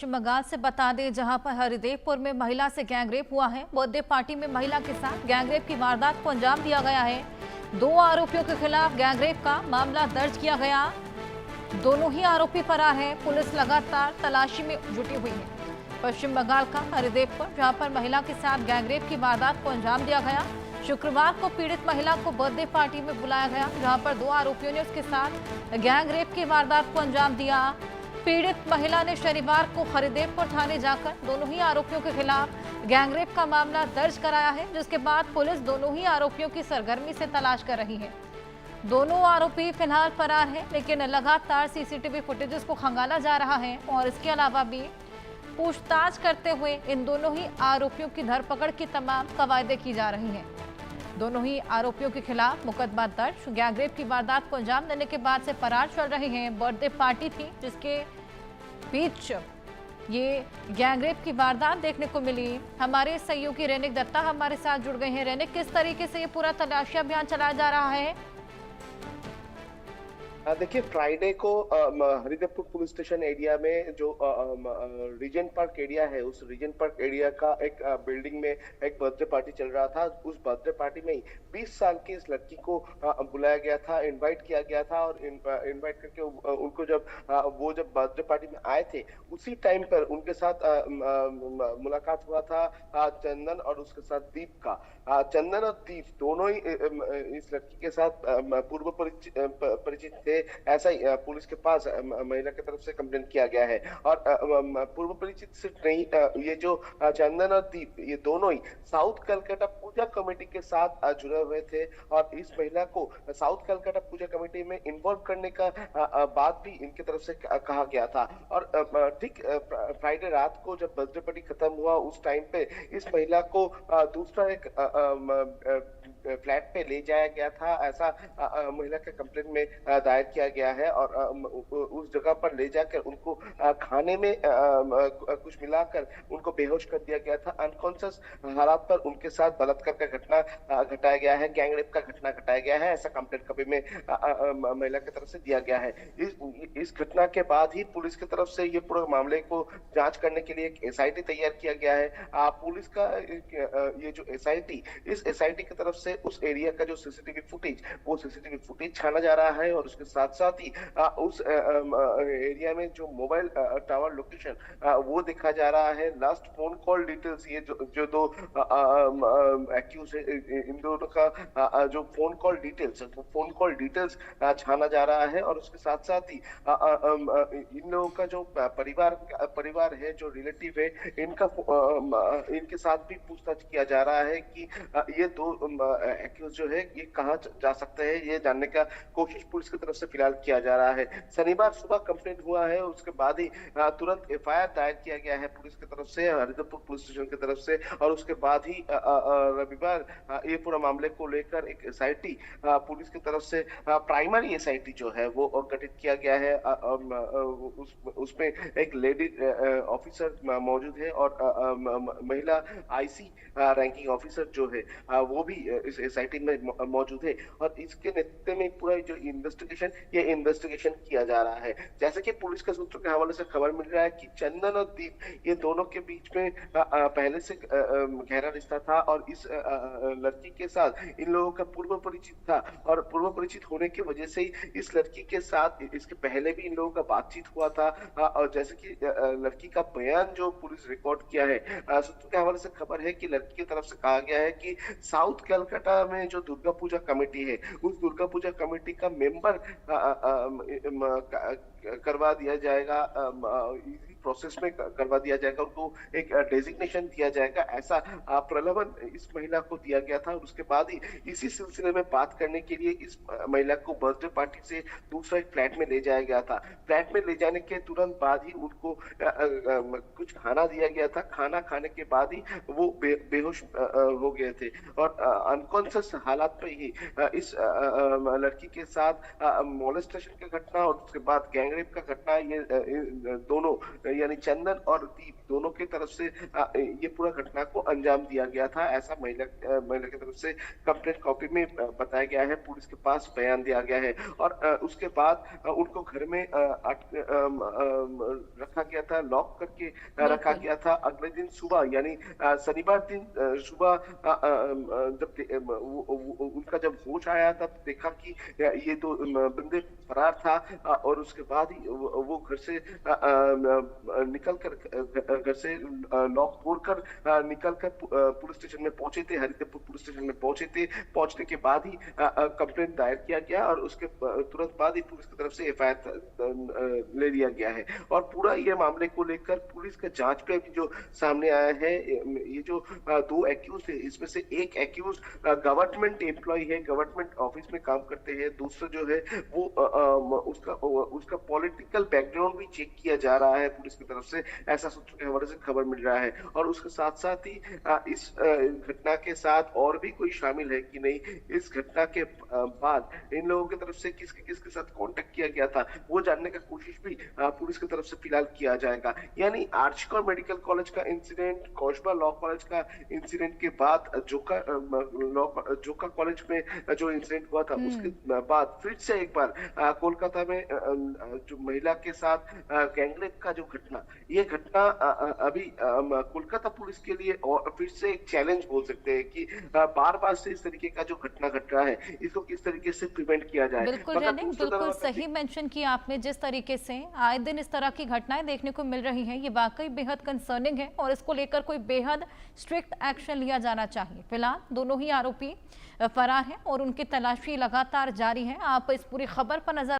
पश्चिम बंगाल से बता दें, जहां पर हरिदेवपुर में महिला से गैंगरेप हुआ है। बर्थडे पार्टी में महिला के साथ गैंगरेप की वारदात को अंजाम दिया गया है। 2 आरोपियों के खिलाफ गैंगरेप का मामला दर्ज किया गया। दोनों ही आरोपी फरार हैं। पुलिस लगातार तलाशी में जुटी हुई है। पश्चिम बंगाल का हरिदेवपुर, जहां पर महिला के साथ गैंगरेप की वारदात को अंजाम दिया गया। शुक्रवार को पीड़ित महिला को बर्थडे पार्टी में बुलाया गया, जहां पर 2 आरोपियों ने उसके साथ गैंगरेप की वारदात को अंजाम दिया। पीड़ित महिला ने शनिवार को हरिदेवपुर थाने जाकर दोनों ही आरोपियों के खिलाफ गैंगरेप का मामला दर्ज कराया है, जिसके बाद पुलिस दोनों ही आरोपियों की सरगर्मी से तलाश कर रही है। दोनों आरोपी फिलहाल फरार हैं, लेकिन लगातार सीसीटीवी फुटेजेस को खंगाला जा रहा है और इसके अलावा भी पूछताछ करते हुए इन दोनों ही आरोपियों की धरपकड़ की तमाम कवायदें की जा रही हैं। दोनों ही आरोपियों के खिलाफ मुकदमा दर्ज। गैंगरेप की वारदात को अंजाम देने के बाद से फरार चल रहे हैं। बर्थडे पार्टी थी, जिसके बीच ये गैंगरेप की वारदात देखने को मिली। हमारे सहयोगी रेनिक दत्ता हमारे साथ जुड़ गए हैं। रेनिक, किस तरीके से ये पूरा तलाशी अभियान चलाया जा रहा है? देखिए, फ्राइडे को हरिदेवपुर पुलिस स्टेशन एरिया में जो रीजेंट पार्क एरिया है, उस रीजेंट पार्क एरिया का एक बिल्डिंग में एक बर्थडे पार्टी चल रहा था। उस बर्थडे पार्टी में ही 20 साल की इस लड़की को बुलाया गया था, इनवाइट किया गया था और इनवाइट करके उनको जब वो जब बर्थडे पार्टी में आए थे, उसी टाइम पर उनके साथ मुलाकात हुआ था चंदन और उसके साथ दीप का। चंदन और दीप दोनों ही इस लड़की के साथ पूर्व परिचित थे, ऐसा ही पुलिस के पास महिला की तरफ से कंप्लेन किया गया है। और पूर्व परिचित सिर्फ नहीं, ये जो चंदन और दीप, ये दोनों ही साउथ कलकत्ता पूजा कमेटी के साथ जुड़े हुए थे और इस महिला को साउथ कलकत्ता पूजा कमेटी में इन्वॉल्व करने का बात भी इनकी तरफ से कहा गया था। और ठीक फ्राइडे रात को जब बर्थडे पार्टी खत्म हुआ, उस टाइम पे इस महिला को दूसरा एक फ्लैट पे ले जाया गया था, ऐसा महिला के कंप्लेंट में दायर किया गया है। और उस जगह पर ले जाकर उनको खाने में कुछ मिलाकर उनको बेहोश कर दिया गया था। अनकॉन्शियस हालात पर उनके साथ बलात्कार का घटना घटाया गया है, गैंगरेप का घटना घटाया गया है, ऐसा कंप्लेंट कॉपी में महिला की तरफ से दिया गया है। इस घटना के बाद ही पुलिस की तरफ से ये पूरे मामले को जांच करने के लिए एक एसआईटी तैयार किया गया है। पुलिस का ये जो एसआईटी, इस एसआईटी की तरफ से उस एरिया का जो सीसीटीवी फुटेज, वो सीसीटीवी फुटेज छाना जा रहा है और उसके साथ साथ ही उस एरिया में जो मोबाइल टावर लोकेशन वो देखा जा रहा है। लास्ट फोन कॉल डिटेल्स, ये जो दो एक्यूज है, इन दोनों का जो फोन कॉल डिटेल्स छाना जा रहा है। और उसके साथ साथ ही इन लोगों का जो परिवार है, जो रिलेटिव है, इनके साथ भी पूछताछ किया जा रहा है कि ये दो एक्यूज जो है ये कहाँ जा सकते हैं, ये जानने का कोशिश पुलिस की तरफ से फिलहाल किया जा रहा है। शनिवार सुबह कंप्लेंट हुआ है, उसके बाद ही तुरंत एफआईआर दायर किया गया है पुलिस की तरफ से, हरिदेवपुर पुलिस स्टेशन की तरफ से। और उसके बाद ही रविवार ये पूरा मामले को लेकर एक एसआईटी पुलिस की तरफ से, प्राइमरी एसआईटी जो है वो गठित किया गया है। उसमें एक लेडी ऑफिसर मौजूद है और महिला आईसी रैंकिंग ऑफिसर जो है वो भी इस एसआईटी में मौजूद है। और इसके नेतृत्व में पूरा जो इन्वेस्टिगेशन किया जा रहा है। जैसे कि पुलिस के सूत्रों के हवाले से खबर मिल रहा है कि चंदन और दीप, ये दोनों के बीच में पहले से गहरा रिश्ता था और इस लड़की के साथ इन लोगों का पूर्व परिचित था। और पूर्व परिचित होने की वजह से ही इस लड़की के साथ इसके पहले भी इन लोगों का बातचीत हुआ था। और जैसे कि लड़की का बयान जो पुलिस रिकॉर्ड किया है, सूत्रों के हवाले से खबर है कि लड़की की तरफ से कहा गया है कि साउथ कलकत्ता में जो दुर्गा पूजा कमेटी है, उस दुर्गा पूजा कमेटी का मेंबर करवा दिया जाएगा, इसी प्रोसेस में करवा दिया जाएगा, उनको एक डेजिग्नेशन दिया जाएगा, ऐसा प्रलोभन इस महिला को दिया गया था। और उसके बाद ही इसी सिलसिले में बात करने के लिए इस महिला को बर्थडे पार्टी से दूसरा एक फ्लैट में ले जाया गया था। फ्लैट में ले जाने के तुरंत बाद ही उनको कुछ खाना दिया गया था। खाना खाने के बाद ही वो बेहोश हो गए थे और अनकॉन्शियस हालात पे ही इस लड़की के साथ मोलेस्टेशन की घटना और उसके बाद गैंगरेप का घटना, ये दोनों यानी चंदन और दीप दोनों की तरफ से ये पूरा घटना को अंजाम दिया गया था, ऐसा महिला की तरफ से कंप्लेंट कॉपी में बताया गया है, पुलिस के पास बयान दिया गया है। और उसके बाद उनको घर में रखा गया था, लॉक करके रखा बिल्कुल। गया था। अगले दिन सुबह यानी शनिवार दिन सुबह जब उनका जब होश आया तब देखा कि ये तो बंदे फरार था। और उसके बाद ही वो घर से निकल कर घर से लॉक तोड़कर निकल कर पुलिस स्टेशन में पहुंचे थे, हरिदेवपुर पुलिस स्टेशन में पहुंचे थे। पहुंचने के बाद ही कंप्लेंट दायर किया गया और उसके तुरंत बाद ही पुलिस की तरफ से एफआईआर ले लिया गया है। और पूरा ये मामले को लेकर पुलिस का जांच पे अभी जो सामने आया है, ये जो दो एक्यूज थे, इसमें से एक एक्यूज गवर्नमेंट एम्प्लॉय है, गवर्नमेंट ऑफिस में काम करते हैं। दूसरा जो है वो उसका पॉलिटिकल बैकग्राउंड भी चेक किया जा रहा है पुलिस की तरफ से, ऐसा सूत्रों के हवाले से खबर मिल रहा है। और उसके साथ साथ ही इस घटना के साथ और भी कोई शामिल है कि नहीं, इस घटना के बाद इन लोगों की तरफ से किसके साथ कांटेक्ट किया गया था, वो जानने का कोशिश भी पुलिस की तरफ से फिलहाल किया जाएगा। यानी आर्जिकर मेडिकल कॉलेज का इंसिडेंट, कौशबा लॉ कॉलेज का इंसिडेंट के बाद जोका कॉलेज में जो इंसिडेंट हुआ था, उसके बाद फिर से एक बार कोलकाता में जो महिला के साथ गैंगरेप का जो घटना, ये घटना अभी कोलकाता पुलिस के लिए और फिर से एक चैलेंज बोल सकते हैं कि बार बार से इस तरीके का जो घटना घट रहा है, इसको किस तरीके से प्रिवेंट किया जाए। बिल्कुल रनिंग, बिल्कुल सही मेंशन किया आपने। जिस तरीके से आए दिन इस तरह की घटनाएं देखने को मिल रही हैं, ये वाकई बेहद कंसर्निंग है और इसको लेकर कोई बेहद स्ट्रिक्ट एक्शन लिया जाना चाहिए। फिलहाल दोनों ही आरोपी फरार हैं और उनकी तलाशी लगातार जारी है। आप इस पूरी खबर पर